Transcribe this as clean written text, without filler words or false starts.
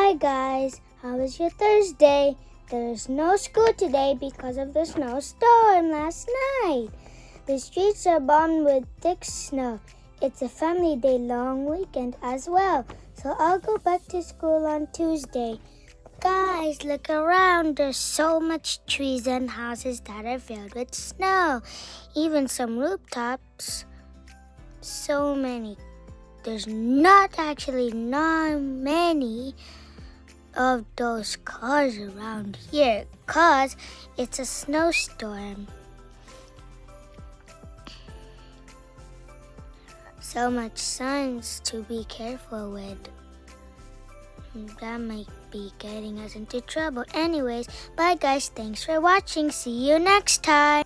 Hi guys, how was your Thursday? There's no school today because of the snowstorm last night. The streets are bombed with thick snow. It's a family day long weekend as well, so I'll go back to school on Tuesday. Guys, look around. There's so much trees and houses that are filled with snow. Even some rooftops. So many. There's not many of those cars around here cause it's a snowstorm. So much signs to be careful with. That might be getting us into trouble. Anyways, bye guys. Thanks for watching. See you next time.